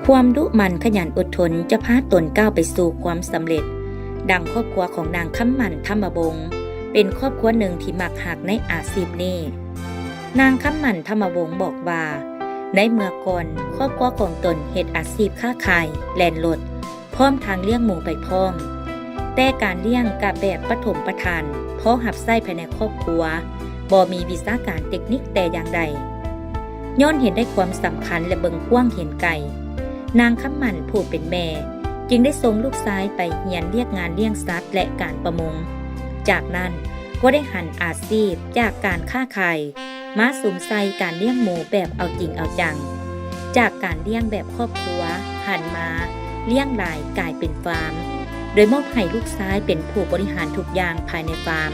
ความดุมันขยันอดทนจะพาตนก้าวไปสู่ความสำเร็จดังครอบครัวของนางคำมันธรรมบงศ์เป็นครอบครัวหนึ่งที่มักหักในอาชีพนี้นางคำมันธรรมบงศ์บอกว่าในเมื่อก่อนครอบครัวของตนเฮ็ดอาชีพค้าขายแล่นรถพร้อมทางเลี้ยงหมูไปพร้อมแต่การเลี้ยงกะแบบปฐมประทานเพราะหับไส้ภายในครอบครัวบ่มีวิชาการเทคนิคแต่อย่างใดย้อนเห็นได้ความสำคัญและเบิ่งกว้างเห็นไกลนางคำมันผู้เป็นแม่จึงได้ส่งลูกชายไปเรียนเรียกงานเลี้ยงสัตว์และการประมงจากนั้นก็ได้หันอาชีพจากการค้าขายมาสวมใส่การเลี้ยงหมูแบบเอาจริงเอาจังจากการเลี้ยงแบบครอบครัวหันมาเลี้ยงหลายกลายเป็นฟาร์มโดยมอบให้ลูกชายเป็นผู้บริหารทุกอย่างภายในฟาร์ม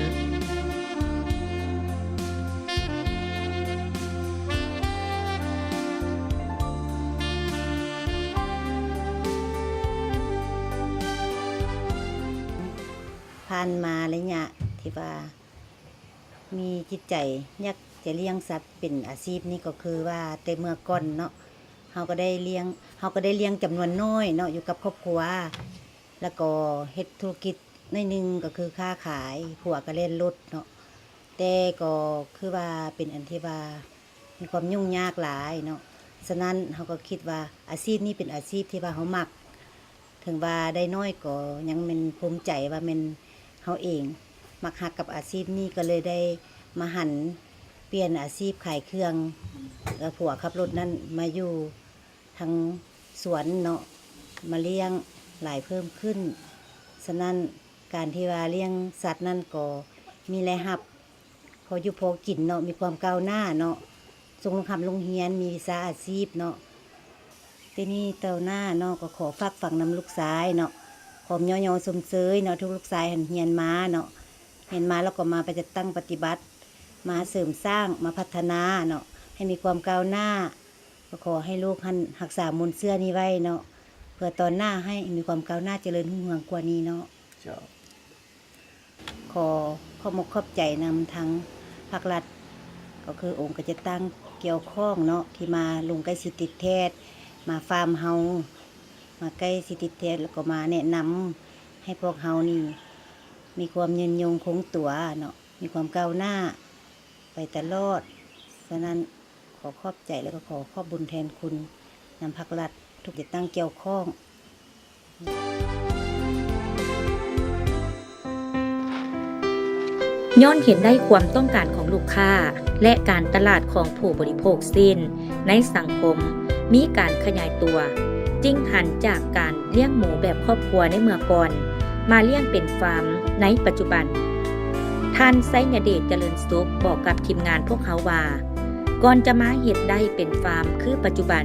ผ่านมาอะไรเงี้ยที่ว่ามีจิตใจอยากจะเลี้ยงสัตว์เป็นอาชีพนี่ก็คือว่าแต่เมื่อก่อนเนาะเขาก็ได้เลี้ยงจำนวนน้อยเนาะอยู่กับครอบครัวแล้วก็เฮ็ดธุรกิจในหนึ่งก็คือค้าขายผัวก็เล่นรถเนาะแต่ก็คือว่าเป็นอันที่ว่ามีความยุ่งยากหลายเนาะฉะนั้นเขาก็คิดว่าอาชีพนี้เป็นอาชีพที่ว่าเขามักถึงว่าได้น้อยก็ยังเป็นภูมิใจว่าเป็นเขาเองมักหักกับอาชีพนี้ก็เลยได้มาหันเปลี่ยนอาชีพขายเครื่องแล้วผัวขับรถนั่นมาอยู่ทางสวนเนาะมาเลี้ยงหลายเพิ่มขึ้นฉะนั้นการที่ว่าเลี้ยงสัตว์นั่นก็มีรายรับพออยู่พอกินเนาะมีความก้าวหน้าเนาะส่งลงคำลงเฮียนมีวิชาอาชีพเนาะทีนี้เต้าหน้าเนาะก็ขอฝากฝังน้ำลูกชายเนาะผมย่อๆสมเสยเนาะทุกลูกชายหันเฮียนมาเนาะเฮียนมาแล้วก็มาไปจะตั้งปฏิบัติมาเสริมสร้างมาพัฒนาเนาะให้มีความก้าวหน้าก็ขอให้ลูกหันรักษามนต์เสื้อนี้ไว้เนาะเพื่อตอนหน้าให้มีความก้าวหน้าเจริญรุ่งเรืองกว่านี้เนาะขอขอบมกขอบใจนำทั้งภาครัฐก็คือองค์ก็จะตั้งเกี่ยวข้องเนาะที่มาลงใกล้สิทธิแพทย์มาฟาร์มเฮามาใกล้สิทธิแพทย์แล้วก็มาแนะนำให้พวกเฮานี่มีความยืนยงคงตัวเนาะมีความก้าวหน้าไปตลอดฉะนั้นขอขอบใจแล้วก็ขอขอบบุญแทนคุณนำภาครัฐทุกจะตั้งเกี่ยวข้องย้อนเห็นได้ความต้องการของลูกค้าและการตลาดของผู้บริโภคสิ้นในสังคมมีการขยายตัวจึงหันจากการเลี้ยงหมูแบบครอบครัวในเมื่อก่อนมาเลี้ยงเป็นฟาร์มในปัจจุบันท่านไซยเดชเจริญสุขบอกกับทีมงานพวกเขาว่าก่อนจะมาเฮ็ดได้เป็นฟาร์มคือปัจจุบัน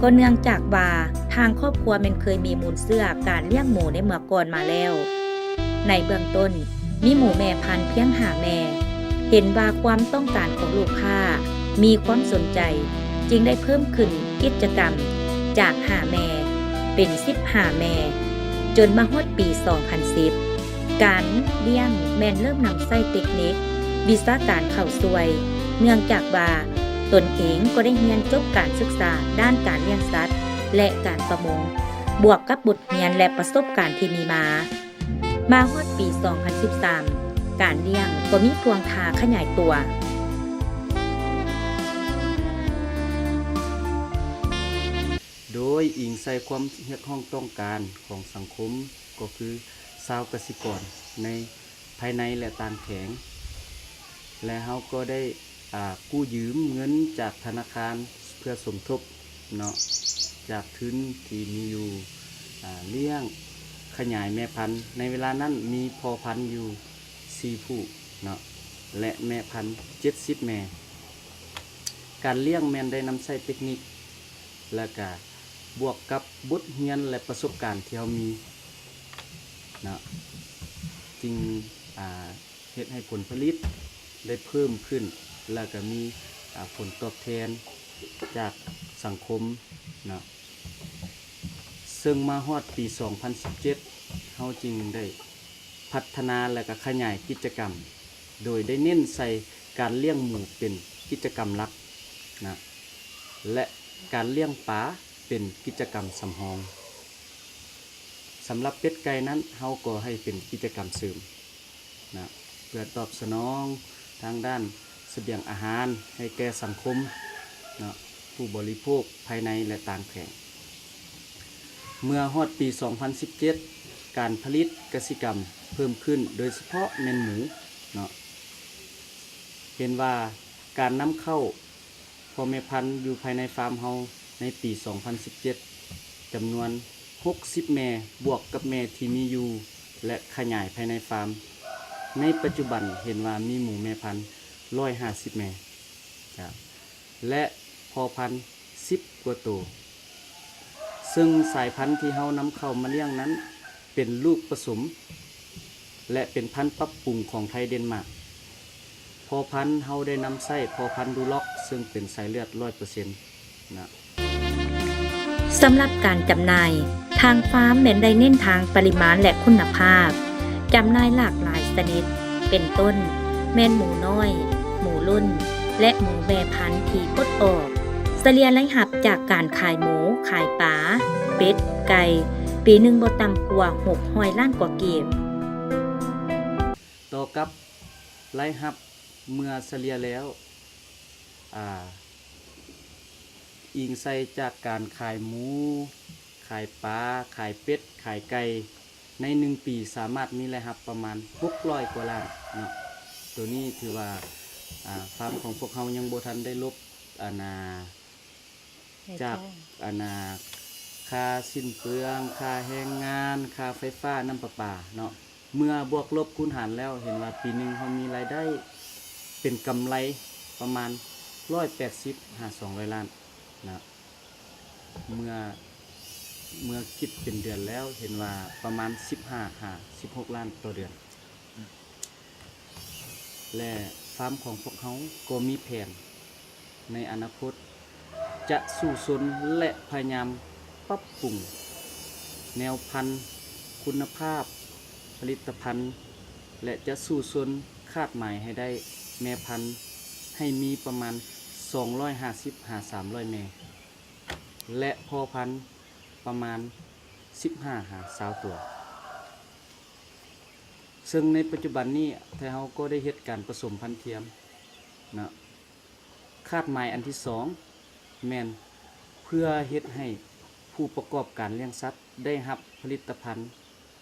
ก็เนื่องจากว่าทางครอบครัวมันเคยมีมูลเชื่อการเลี้ยงหมูในเมื่อก่อนมาแล้วในเบื้องต้นมีหมูแม่พันธุ์เพียง5 แม่เห็นว่าความต้องการของลูกค้ามีความสนใจจึงได้เพิ่มขึ้นกิจกรรมจาก5 แม่เป็น15 แม่จนมาฮอดปี 2010 การเลี้ยงแม่นเริ่มนำใส่เทคนิควิชาการเข้าช่วยเนื่องจากว่าตนเองก็ได้เรียนจบการศึกษาด้านการเลี้ยงสัตว์และการประมงบวกกับบทเรียนและประสบการณ์ที่มีมาฮอดปี 2013 การเลี้ยงก็มีพวงทาขยายตัวโดยอิงใส่ความเรียกร้องต้องการของสังคมก็คือชาวเกษตรกรในภายในและต่างแขงและเขาก็ได้กู้ยืมเงินจากธนาคารเพื่อสมทบเนาะจากทุนที่มีอยู่เลี้ยงขยายแม่พันธุ์ในเวลานั้นมีพ่อพันธุ์อยู่4 ผู้เนาะและแม่พันธุ์70 แม่การเลี้ยงแม่นได้นำใช้เทคนิคและก็บวกกับบทเรียนและประสบการณ์ที่เรามีเนาะจึงเฮ็ดให้ผลผลิตได้เพิ่มขึ้นแล้วก็มีผลตอบแทนจากสังคมเนาะซึ่งมาฮอดปี 2017 เฮาจึงได้พัฒนาและก็ขยายกิจกรรมโดยได้เน้นใส่การเลี้ยงหมูเป็นกิจกรรมหลักนะและการเลี้ยงปลา เป็นกิจกรรมสำรองสำหรับเป็ดไก่นั้นเฮาก็ให้เป็นกิจกรรมเสริมนะเพื่อตอบสนองทางด้านเสบียงอาหารให้แก่สังคมนะผู้บริโภคภายในและต่างแขงเมื่อฮอดปี 2017 การผลิตกสิกรรมเพิ่มขึ้นโดยเฉพาะแม่นหมูเนาะเห็นว่าการนำเข้าพ่อแม่พันธุ์อยู่ภายในฟาร์มเฮาในปี 2017 จำนวน 60 แม่บวกกับแม่ที่มีอยู่และขยายภายในฟาร์มในปัจจุบันเห็นว่ามีหมูแม่พันธุ์ 150 แม่ครับและพอพันธุ์ 10 กว่าตัวซึ่งสายพันธุ์ที่เฮานำเข้ามาเลี้ยงนั้นเป็นลูกผสมและเป็นพันธุ์ปรับปรุงของไทยเดนมาร์กพอพันธุ์เฮาได้นำใช้พอพันธุ์ดูล็อกซึ่งเป็นสายเลือด 100% นะ สำหรับการจำหน่ายทางฟาร์มแม่นได้เน้นทางปริมาณและคุณภาพจำหน่ายหลากหลายชนิดเป็นต้นแม่นหมูน้อย หมูรุ่น และหมูแม่พันธุ์ที่ปลดออกเฉลี่ยรายรับจากการขายหมูขายปลาเป็ดไก่ปีหนึ่งบ่ต่ำกว่า600ล้านกว่ากีบ ต่อกับรายรับเมื่อเฉลี่ยแล้วอิงใส่จากการขายหมูขายปลาขายเป็ดขายไก่ใน1 ปีสามารถมีรายรับประมาณ600 กว่าล้านเนาะตัวนี้ถือว่าฟาร์มของพวกเรายังบ่ทันได้ลบจากค่าสิ้นเปลืองค่าแรงงานค่าไฟฟ้าน้ำประปาเนาะเมื่อบวกลบคูณหารแล้วเห็นว่าปีหนึงเขามีรายได้เป็นกำไรประมาณ180-200 ล้านนะเมื่อคิดเป็นเดือนแล้วเห็นว่าประมาณ15-16 ล้านต่อเดือนและฟาร์มของพวกเขาก็มีแผนในอนาคตจะสู่สนและพยายามปรับปรุงแนวพันธุ์คุณภาพผลิตภัณฑ์และจะสู่สนคาดหมายให้ได้แม่พันธุ์ให้มีประมาณ250-300 แม่และพ่อพันธุ์ประมาณ15-20 ตัวซึ่งในปัจจุบันนี้ไทยเฮาก็ได้เฮ็ดการผสมพันธุ์เทียมนะคาดหมายอันที่2แม่นเพื่อเฮ็ดให้ผู้ประกอบการเลี้ยงสัตว์ได้รับผลิตภัณฑ์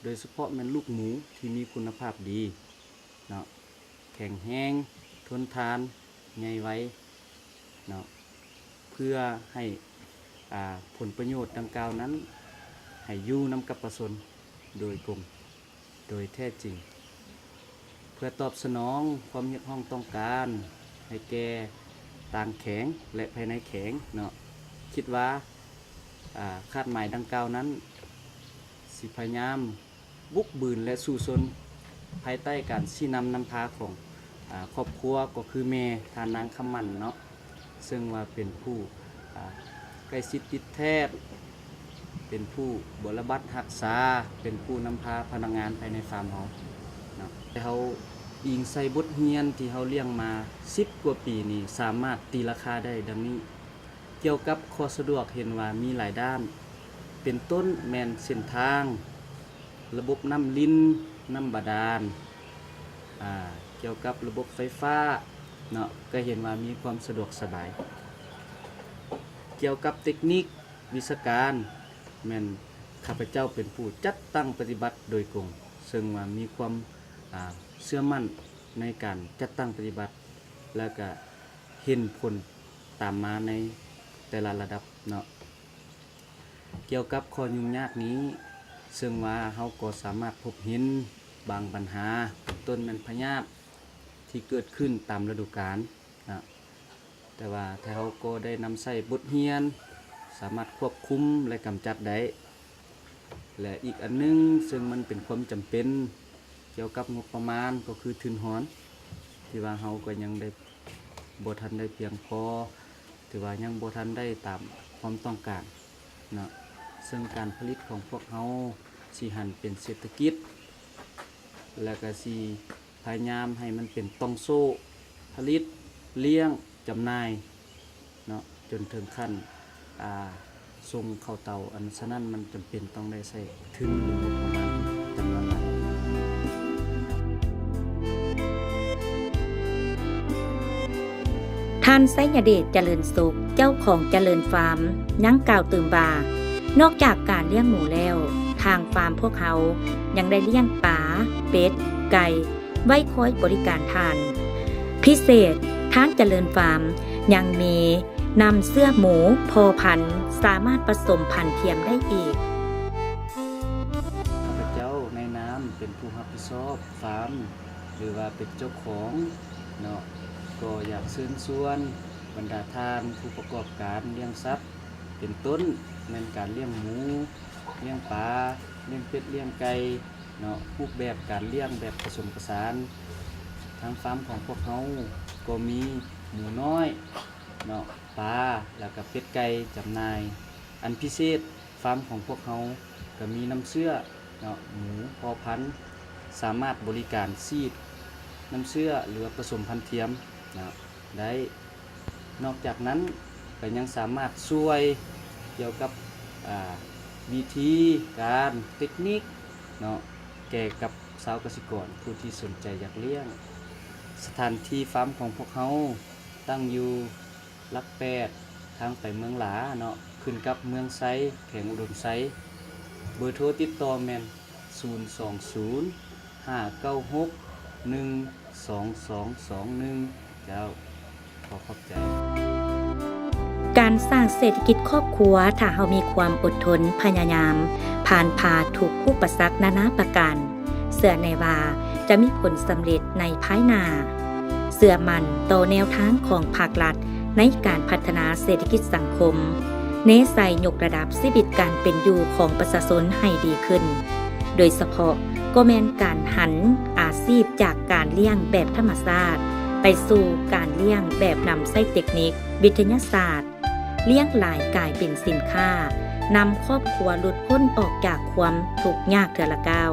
โดยเฉพาะแม่นลูกหมูที่มีคุณภาพดีเนาะแข็งแรงทนทานใหญ่ไวเนาะเพื่อให้ผลประโยชน์ดังกล่าวนั้นให้อยู่นำกับประชาชนโดยกลมโดยแท้จริงเพื่อตอบสนองความเรียกร้องต้องการให้แก่ต่างแข็งและภายในแข็งเนาะคิดว่าคาดหมายดังกล่าวนั้นสิพยายามบุกบืนและสู่ชนภายใต้การชี้นำนำพาของครอบครัวก็คือแม่ทานนางคำมันเนาะซึ่งว่าเป็นผู้ใกล้ชิดติดแทบเป็นผู้บริบัติรักษาเป็นผู้นำพาพนักงานภายในฟาร์มเฮาเนาะเขาอิงใส่บทเรียนที่เขาเลี้ยงมา10 กว่าปีนี้สามารถตีราคาได้ดังนี้เกี่ยวกับข้อสะดวกเห็นว่ามีหลายด้านเป็นต้นแมนเส้นทางระบบน้ำลิ้นน้ำบาดาลเกี่ยวกับระบบไฟฟ้าเนาะก็เห็นว่ามีความสะดวกสบายเกี่ยวกับเทคนิควิชาการแม่นข้าพเจ้าเป็นผู้จัดตั้งปฏิบัติโดยตรงซึ่งว่ามีความเชื่อมั่นในการจัดตั้งปฏิบัติแล้วก็เห็นผลตามมาในแต่ละระดับเนาะเกี่ยวกับข้อยุ่งยากนี้ซึ่งว่าเราก็สามารถพบเห็นบางปัญหาต้นแม่นพยาธิที่เกิดขึ้นตามฤดูกาลนะแต่ว่าถ้าเราก็ได้นำใช้บทเรียนสามารถควบคุมและกำจัดได้และอีกอันนึงซึ่งมันเป็นความจำเป็นเกี่ยวกับงบประมาณก็คือทุนหอนที่ว่าเราก็ยังได้บ่ทันได้เพียงพอถือว่ายังบ่ทันได้ตามความต้องการนะซึ่งการผลิตของพวกเราสิหันเป็นเศรษฐกิจและก็สิพยายามให้มันเป็นต้องโซ่ผลิตเลี้ยงจำหน่ายเนาะจนถึงขั้น ส่งเข้าเตาอันฉะนั้นมันจำเป็นต้องได้ใช้ทุนหรืองบประมาณจำนวนหลาย ท่านไสยเดชเจริญสุขเจ้าของเจริญฟาร์มยังกล่าวตื่มว่านอกจากการเลี้ยงหมูแล้ว ทางฟาร์มพวกเขายังได้เลี้ยงปลาเป็ดไก่ไว้คอยบริการทาน พิเศษทางเจริญฟาร์มยังมีนำเสื้อหมูพอพันธุ์สามารถผสมพันธุ์เทียมได้อีก ข้าพเจ้าในน้ำเป็นผู้รับผิดชอบฟาร์มหรือว่าเป็นเจ้าของเนาะก็อยากเชิญชวนบรรดาท่านผู้ประกอบการเลี้ยงสัตว์เป็นต้นในการเลี้ยงหมูเลี้ยงปลาเลี้ยงเป็ดเลี้ยงไก่เนาะรูปแบบการเลี้ยงแบบผสมผสานทางฟาร์มของพวกเขาก็มีหมูน้อยเนาะปลาแล้วก็เป็ดไก่จำหน่ายอันพิเศษฟาร์มของพวกเขาก็มีน้ำเชื่อเนาะหมูพอพันธุ์สามารถบริการซีดน้ำเชื่อหรือผสมพันธุ์เทียมนะได้นอกจากนั้นก็ยังสามารถช่วยเกี่ยวกับวิธีการเทคนิคเนาะแก่กับชาวเกษตรกรผู้ที่สนใจอยากเลี้ยงสถานที่ฟาร์มของพวกเขาตั้งอยู่ลักแปดทางไปเมืองหลาเนาะขึ้นกับเมืองไซแข่งอุดมไซเบอร์โทรติดต่อแมน020 596 12221แล้วขอบใจ การสร้างเศรษฐกิจครอบครัวถ้าเรามีความอดทนพยายามผ่านทุกอุปสรรคนานาประการเชื่อในว่าจะมีผลสำเร็จในภายหน้าเชื่อมั่นต่อแนวทางของภาครัฐในการพัฒนาเศรษฐกิจสังคมเน้นใส่ยกระดับชีวิตการเป็นอยู่ของประชาชนให้ดีขึ้นโดยเฉพาะก็แม่นการหันอาชีพจากการเลี้ยงแบบธรรมชาติไปสู่การเลี้ยงแบบนำใช้เทคนิควิทยาศาสตร์เลี้ยงหลายกลายเป็นสินค้านำครอบครัวหลุดพ้นออกจากความทุกข์ยากเทื่อละก้าว